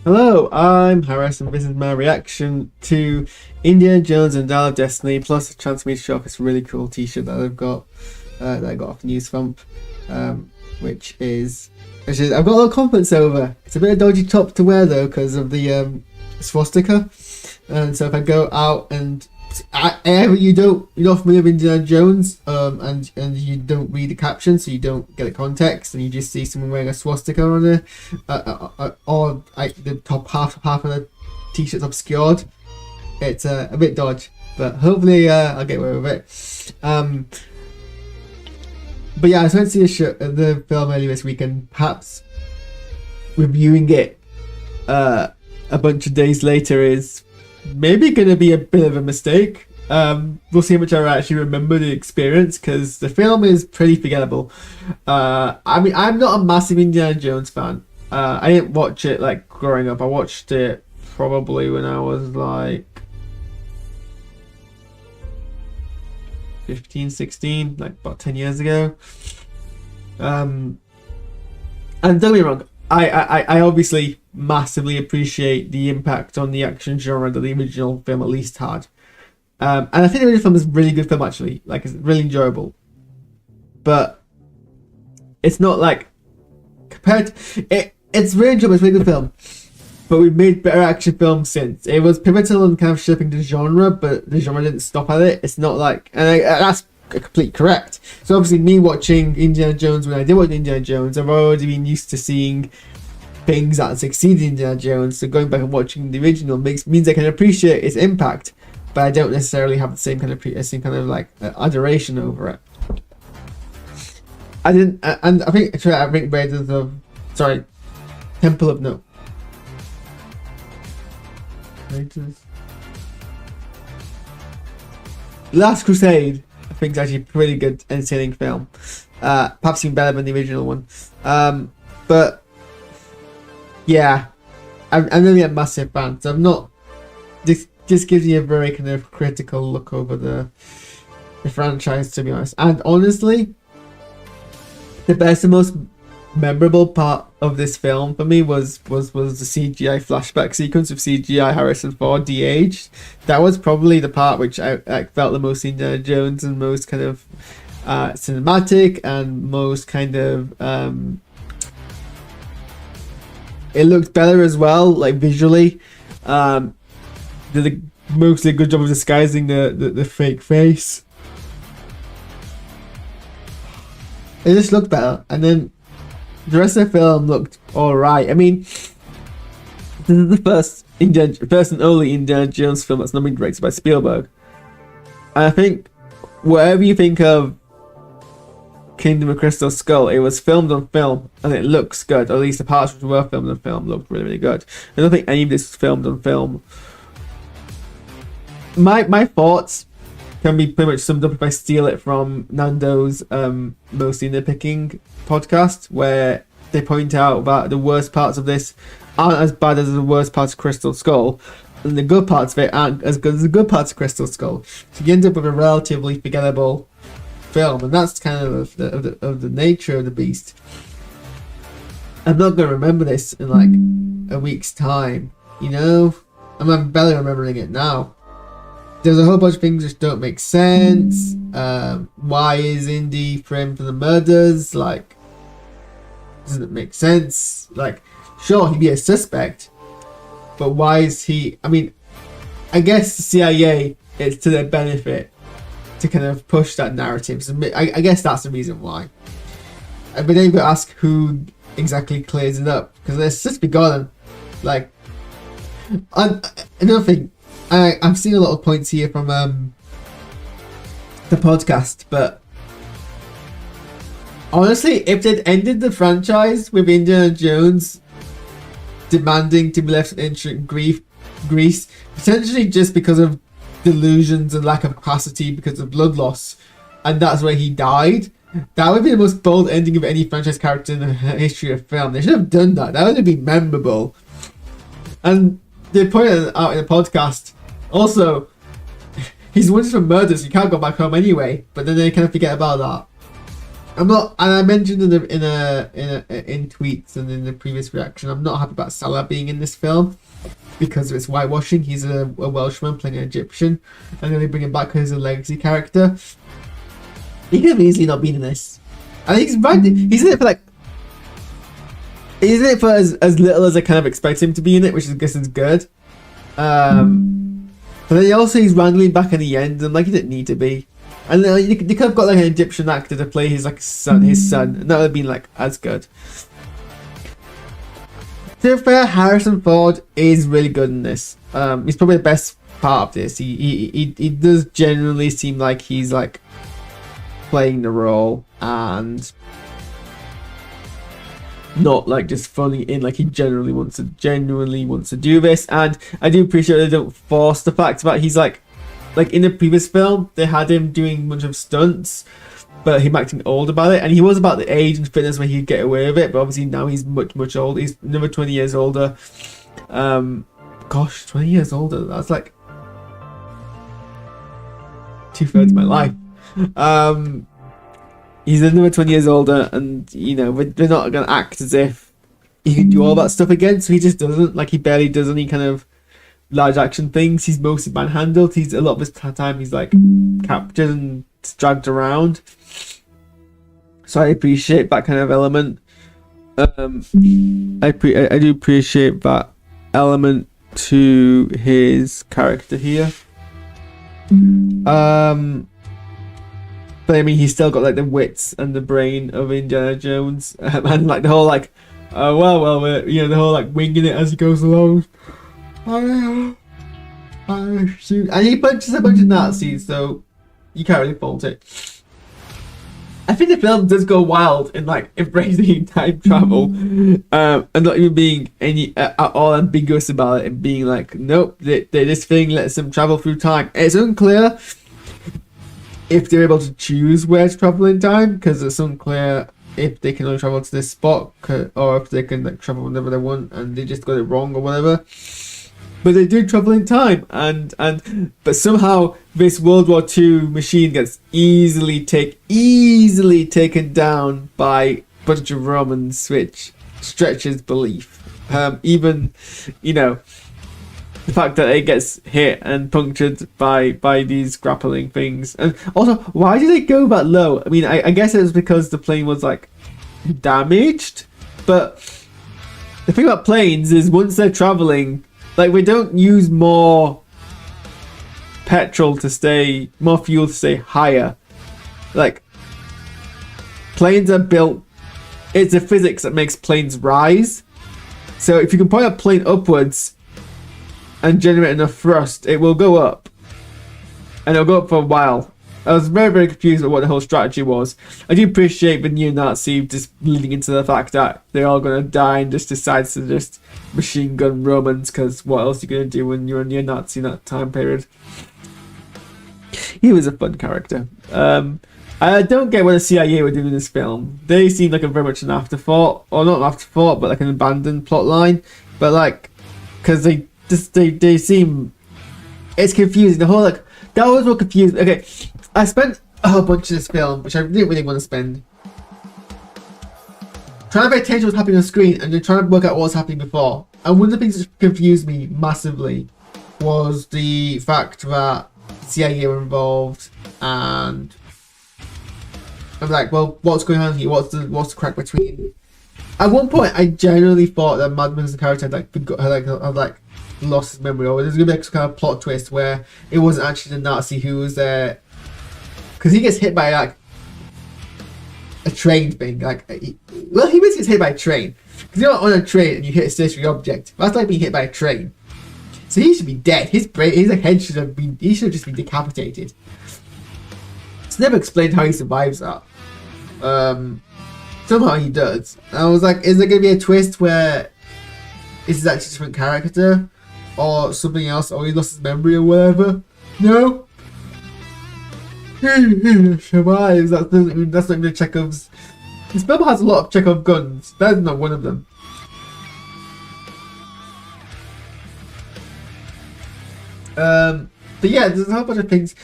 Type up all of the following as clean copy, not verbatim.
Hello, I'm Harris, and this is my reaction to Indiana Jones and Dial of Destiny, plus a chance for me to show off this really cool T-shirt that I've got, that I got off News Thump, which is I've got a lot of confidence over. It's a bit of a dodgy top to wear though because of the swastika, and so if I go out and you're not familiar with Indiana Jones, and you don't read the caption, so you don't get the context, and you just see someone wearing a swastika on it, or like the top half of the t-shirt's obscured. It's a bit dodgy, but hopefully I'll get away with it. But yeah, I just went to see the film earlier this week, and perhaps reviewing it a bunch of days later is maybe going to be a bit of a mistake. We'll see how much I actually remember the experience, because the film is pretty forgettable. I mean, I'm not a massive Indiana Jones fan. I didn't watch it like growing up. I watched it probably when I was like 15, 16, like about 10 years ago. And don't get me wrong, I obviously massively appreciate the impact on the action genre that the original film at least had. And I think the original film is a really good film, actually. Like, it's really enjoyable. But it's not like compared to, it's really enjoyable, it's a really good film. But we've made better action films since. It was pivotal in kind of shaping the genre, but the genre didn't stop at it. It's not like, and that's completely correct. So obviously, me watching Indiana Jones, when I did watch Indiana Jones, I've already been used to seeing things that succeeded in Indiana Jones. So going back and watching the original means I can appreciate its impact, but I don't necessarily have the same kind of like adoration over it. I didn't, and I think actually I think Raiders of, sorry, Temple of No. Raiders. Last Crusade, I think, is actually a pretty good, entertaining film. Perhaps even better than the original one. But yeah, I'm really a massive fan. So I'm not. This just gives you a very kind of critical look over the franchise, to be honest. And honestly, the best and most memorable part of this film for me was the CGI flashback sequence of CGI Harrison Ford de-aged. That was probably the part which I felt the most Indiana Jones and most kind of cinematic and most kind of it looked better as well, like visually. Did a mostly good job of disguising the fake face. It just looked better, and then the rest of the film looked alright. I mean, this is the first and only Indiana Jones film that's not been directed by Spielberg. And I think, whatever you think of Kingdom of Crystal Skull, it was filmed on film, and it looks good. Or at least the parts which were filmed on film looked really, really good. I don't think any of this was filmed on film. My thoughts can be pretty much summed up if I steal it from Nando's Mostly Nitpicking podcast, where they point out that the worst parts of this aren't as bad as the worst parts of Crystal Skull, and the good parts of it aren't as good as the good parts of Crystal Skull. So you end up with a relatively forgettable film, and that's kind of the nature of the beast. I'm not going to remember this in like a week's time, you know? I'm barely remembering it now. There's a whole bunch of things which don't make sense. Why is Indy framed for the murders? Like, doesn't make sense. Like, sure, he'd be a suspect, but why is he? I mean, I guess the CIA, it's to their benefit to kind of push that narrative. So I guess that's the reason why. But then you've got to ask who exactly clears it up, because it's just begun. Like, another thing. I'm seeing a lot of points here from the podcast, but honestly, if they'd ended the franchise with Indiana Jones demanding to be left in ancient Greece, potentially just because of delusions and lack of capacity because of blood loss, and that's where he died, that would be the most bold ending of any franchise character in the history of film. They should have done that. That would have been memorable. And they pointed out in the podcast, also, he's wanted for murder, so you can't go back home anyway. But then they kind of forget about that. I'm not, and I mentioned in tweets and in the previous reaction, I'm not happy about Salah being in this film because of its whitewashing. He's a Welshman playing an Egyptian, and then they bring him back as a legacy character. He could have easily not been in this. I think he's right. He's in it for like. He's in it for as little as I kind of expect him to be in it, which I guess is good. But then he's randomly back in the end, and like he didn't need to be. And you could have got like an Egyptian actor to play his son, and that would have been like as good. To be fair, Harrison Ford is really good in this. He's probably the best part of this. He does genuinely seem like he's like playing the role and not like just phoning it in. Like he genuinely wants to do this, and I do appreciate they don't force the fact that he's like in the previous film they had him doing a bunch of stunts, but him acting old about it, and he was about the age and fitness where he'd get away with it. But obviously now he's much older. He's another 20 years older. Gosh, 20 years older. That's like 2/3 of my life. He's another 20 years older, and you know they're not gonna act as if he can do all that stuff again. So he just doesn't. Like he barely does any kind of large action things. He's mostly manhandled. He's a lot of his time he's like captured and dragged around. So I appreciate that kind of element. I do appreciate that element to his character here. But I mean, he's still got like the wits and the brain of Indiana Jones, and like the whole like, the whole like winging it as he goes along. Shoot, and he punches a bunch of Nazis, so you can't really fault it. I think the film does go wild in like embracing time travel, and not even being any at all ambiguous about it, and being like, nope, this thing lets them travel through time. It's unclear if they're able to choose where to travel in time, because it's unclear if they can only travel to this spot, or if they can like travel whenever they want, and they just got it wrong or whatever. But they do travel in time, but somehow this World War II machine gets easily taken down by a bunch of Romans, which stretches belief. Even, you know, the fact that it gets hit and punctured by these grappling things. And also, why did it go that low? I mean, I guess it was because the plane was like damaged, but the thing about planes is once they're traveling, like we don't use more fuel to stay higher. Like planes are built, it's the physics that makes planes rise. So if you can point a plane upwards and generate enough thrust, it will go up, and it'll go up for a while. I was very confused about what the whole strategy was. I do appreciate the neo-Nazi just leading into the fact that they're all going to die and just decides to just machine gun Romans, because what else are you going to do when you're a neo-Nazi in that time period? He was a fun character. I don't get what the CIA were doing in this film. They seem like very much an afterthought, or not an afterthought, but like an abandoned plot line. But like, because they seem, it's confusing. The whole like, that was what confused. Okay, I spent a whole bunch of this film, which I didn't really want to spend, trying to pay attention to what's happening on screen and then trying to work out what was happening before. And one of the things that confused me massively was the fact that CIA were involved, and I'm like, well, what's going on here? What's the crack between? At one point, I genuinely thought that Mad Mikkelsen's character had lost his memory, or there's gonna be like some kind of plot twist where it wasn't actually the Nazi who was there, because he gets hit by like a train thing. He basically gets hit by a train, because you're on a train and you hit a stationary object. That's like being hit by a train. So he should be dead. His head should have just been decapitated. It's never explained how he survives that. Somehow he does. And I was like, is there gonna be a twist where this is actually a different character or something else, or he lost his memory or whatever? No. He survives. That's not even Chekhov's. This film has a lot of Chekhov guns. That's not one of them. But yeah, there's a whole bunch of things.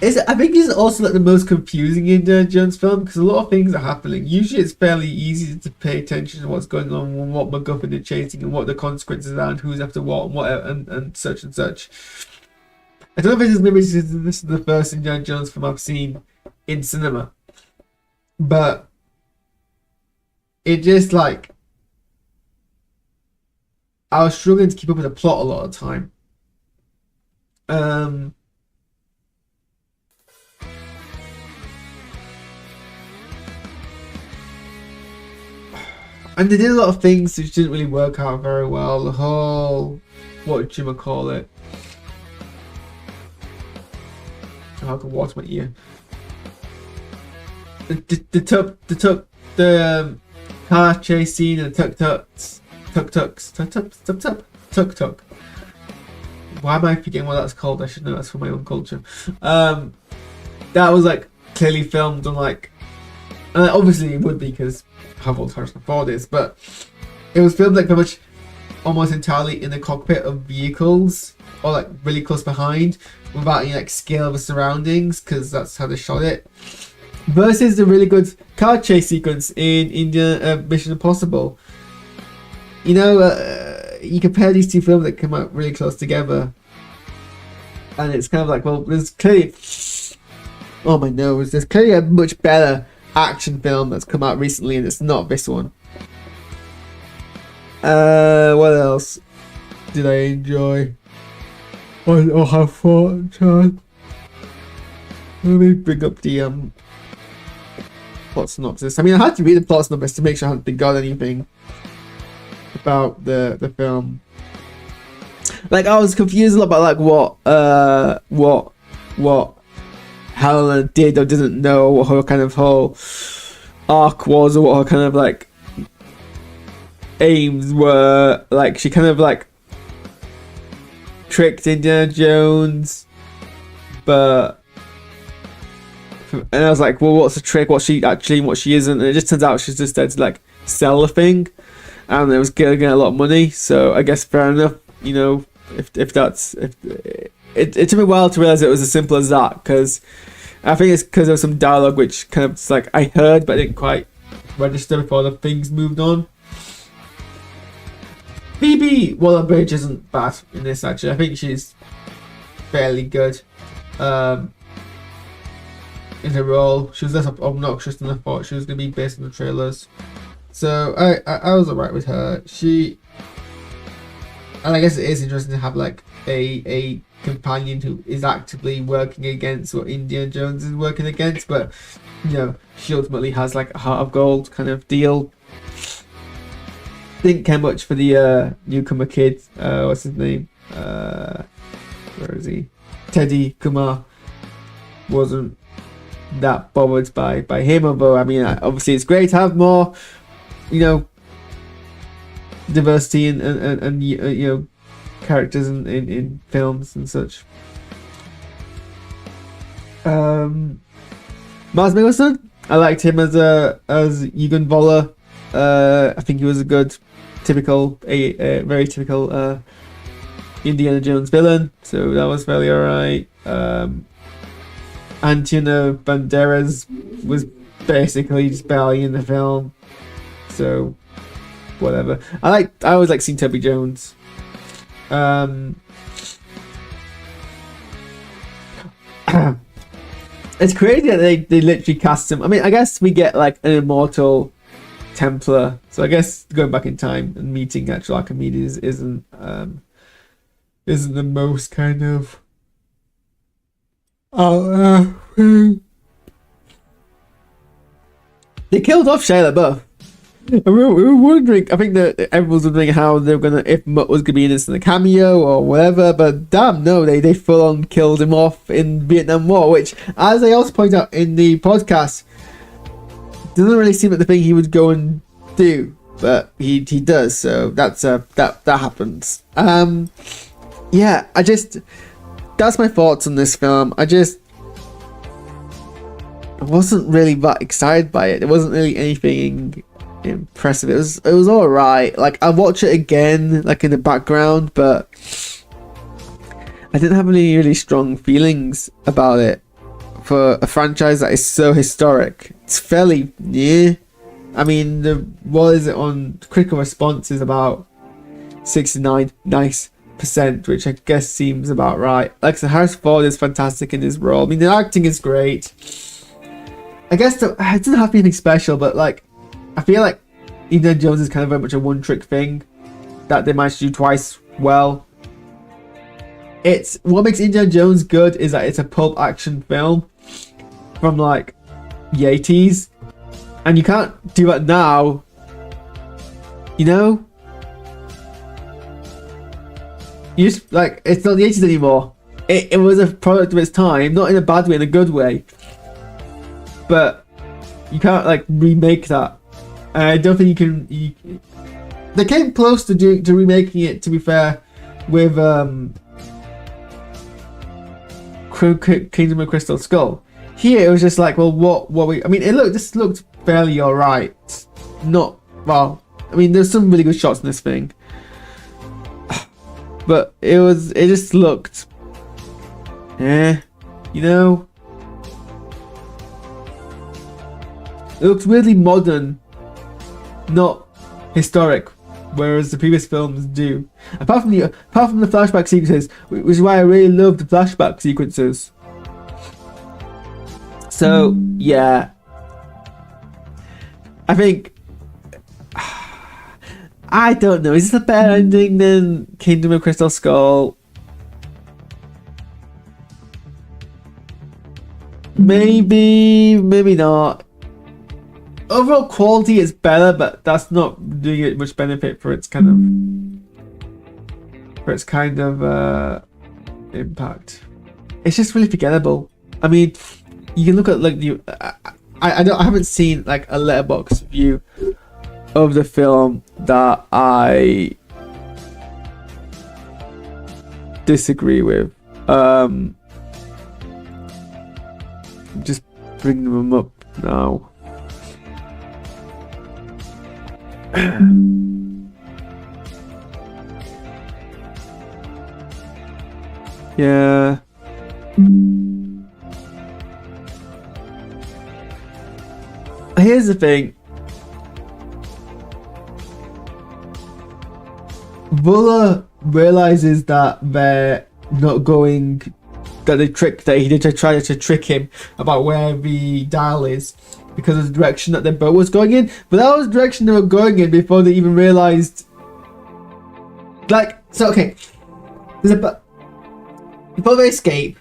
I think it's also like the most confusing Indiana Jones film because a lot of things are happening. Usually, it's fairly easy to pay attention to what's going on and what MacGuffin is chasing and what the consequences are and who's after what and what and such and such. I don't know if maybe this is the first Indiana Jones film I've seen in cinema, but it just like I was struggling to keep up with the plot a lot of the time. And they did a lot of things which didn't really work out very well. The whole, what do you call it? I can water my ear. The car chase scene and tuk-tuk. Why am I forgetting what that's called? I should know that's for my own culture. That was like clearly filmed on like, and obviously it would be because how old Harrison Ford is, but it was filmed like very much almost entirely in the cockpit of vehicles or like really close behind without any like scale of the surroundings because that's how they shot it. Versus the really good car chase sequence in Mission Impossible. You know, you compare these two films that come out really close together, and it's kind of like, well, there's clearly, oh my nose, there's clearly a much better action film that's come out recently, and it's not this one. What else did I enjoy or have fun, Chad? Let me bring up the plot synopsis. I mean, I had to read the plot synopsis to make sure I hadn't got anything about the film. Like, I was confused a lot about like what Helena did or didn't know, what her kind of whole arc was, or what her kind of like aims were. Like, she kind of like tricked Indiana Jones, but and I was like, well, what's the trick? What's she actually? What she isn't? And it just turns out she's just there to like sell the thing, and it was getting a lot of money. So I guess fair enough. You know, if it took me a while to realize it was as simple as that, because I think it's because there was some dialogue which kind of just like I heard but I didn't quite register before the things moved on. Phoebe Waller-Bridge isn't bad in this actually. I think she's fairly good in her role. She was less obnoxious than I thought she was going to be based on the trailers. So I was alright with her. And I guess it is interesting to have like a companion who is actively working against what Indiana Jones is working against, but you know, she ultimately has like a heart of gold kind of deal. Didn't care much for the newcomer kid. What's his name? Where is he? Teddy Kumar. Wasn't that bothered by him, although I mean, obviously it's great to have more, you know, diversity and you know, characters in films and such. Mars Mikkelsen, I liked him as Egon Voller. I think he was a good very typical Indiana Jones villain, so that was fairly alright. Antonio Banderas was basically just barely in the film, so whatever. I always like seeing Toby Jones. It's crazy that they literally cast him. I mean, I guess we get like an immortal Templar, so I guess going back in time and meeting actual Archimedes isn't the most kind of thing. They killed off Shia LaBeouf. We were wondering, I think that everyone was wondering how they were if Mutt was gonna be in this in a cameo or whatever, but damn no, they full on killed him off in Vietnam War, which, as I also point out in the podcast, doesn't really seem like the thing he would go and do, but he does, so that's that happens. Yeah, that's my thoughts on this film. I wasn't really that excited by it. It wasn't really anything impressive. It was all right. Like, I watch it again, like in the background, but I didn't have any really strong feelings about it. for a franchise that is so historic. It's fairly new. I mean, what is it on critical response is about 69 nice %, which I guess seems about right. Like, so Harrison Ford is fantastic in his role. I mean, the acting is great. I guess it doesn't have to be anything special, but like, I feel like Indiana Jones is kind of very much a one-trick thing that they managed to do twice well. It's what makes Indiana Jones good is that it's a pulp action film from like the 80s, and you can't do that now, you know. You just, like, it's not the 80s anymore. It was a product of its time, not in a bad way, in a good way, but you can't like remake that. I don't think you can. They came close to remaking it, to be fair, with Kingdom of Crystal Skull. Here it was just like, well, what we. I mean, this looked fairly alright. Not well. I mean, there's some really good shots in this thing, but it just looked, you know. It looks weirdly modern, not historic, whereas the previous films do. Apart from the flashback sequences, which is why I really love the flashback sequences. So yeah, I think, I don't know. Is this a better ending than Kingdom of Crystal Skull? Maybe, maybe not. Overall quality is better, but that's not doing it much benefit for its kind of impact. It's just really forgettable. I mean, you can look at like I haven't seen like a letterbox view of the film that I disagree with. Just bring them up now. Yeah. Here's the thing. Buller realizes that they're not going, that he did try to trick him about where the dial is, because of the direction that their boat was going in. But that was the direction they were going in before they even realized. Like, so okay, before they escape,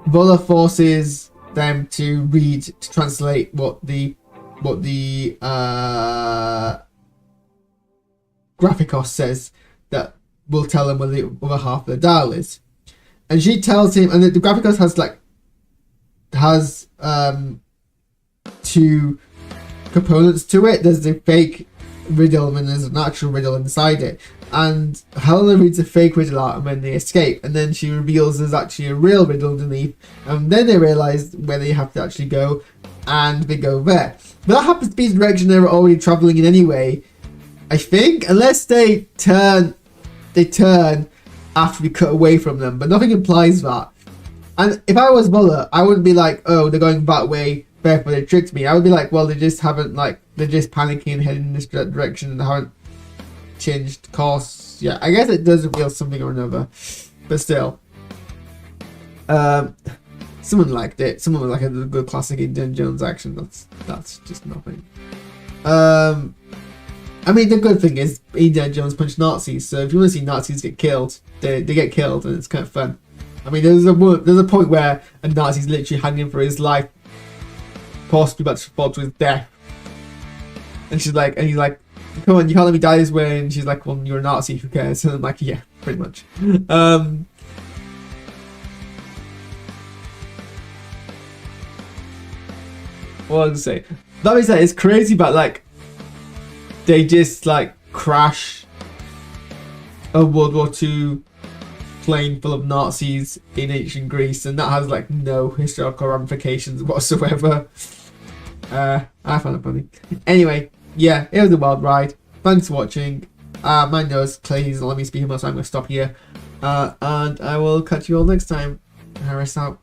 Buller forces them to translate what the Graphicos says, that will tell him where the other half of the dial is. And she tells him, and the Graphicos has two components to it. There's the fake riddle and there's an actual riddle inside it. And Helena reads a fake riddle out and when they escape, and then she reveals there's actually a real riddle underneath, and then they realise where they have to actually go, and they go there. But that happens to be the direction they were already travelling in anyway, I think, unless they turn after we cut away from them, but nothing implies that. And if I was Muller, I wouldn't be like, oh, they're going that way, therefore they tricked me. I would be like, well, they're just panicking and heading in this direction and haven't changed course. Yeah, I guess it does reveal something or another, but still, someone liked it. Someone was like a good classic Indiana Jones action. That's just nothing. I mean, the good thing is Indiana Jones punched Nazis, so if you want to see Nazis get killed, they get killed, and it's kind of fun. I mean, there's a point where a Nazi's literally hanging for his life, possibly about to fall to his death, and he's like, come on, you can't let me die this way. And she's like, well, you're a Nazi, who cares? And I'm like, yeah, pretty much. What was I say? That means that it's crazy, but like, they just like crash a World War II plane full of Nazis in ancient Greece, and that has like no historical ramifications whatsoever. I found it funny. Anyway, yeah, it was a wild ride. Thanks for watching. My nose clearly doesn't let me speak much, so I'm going to stop here. And I will catch you all next time. Harris out.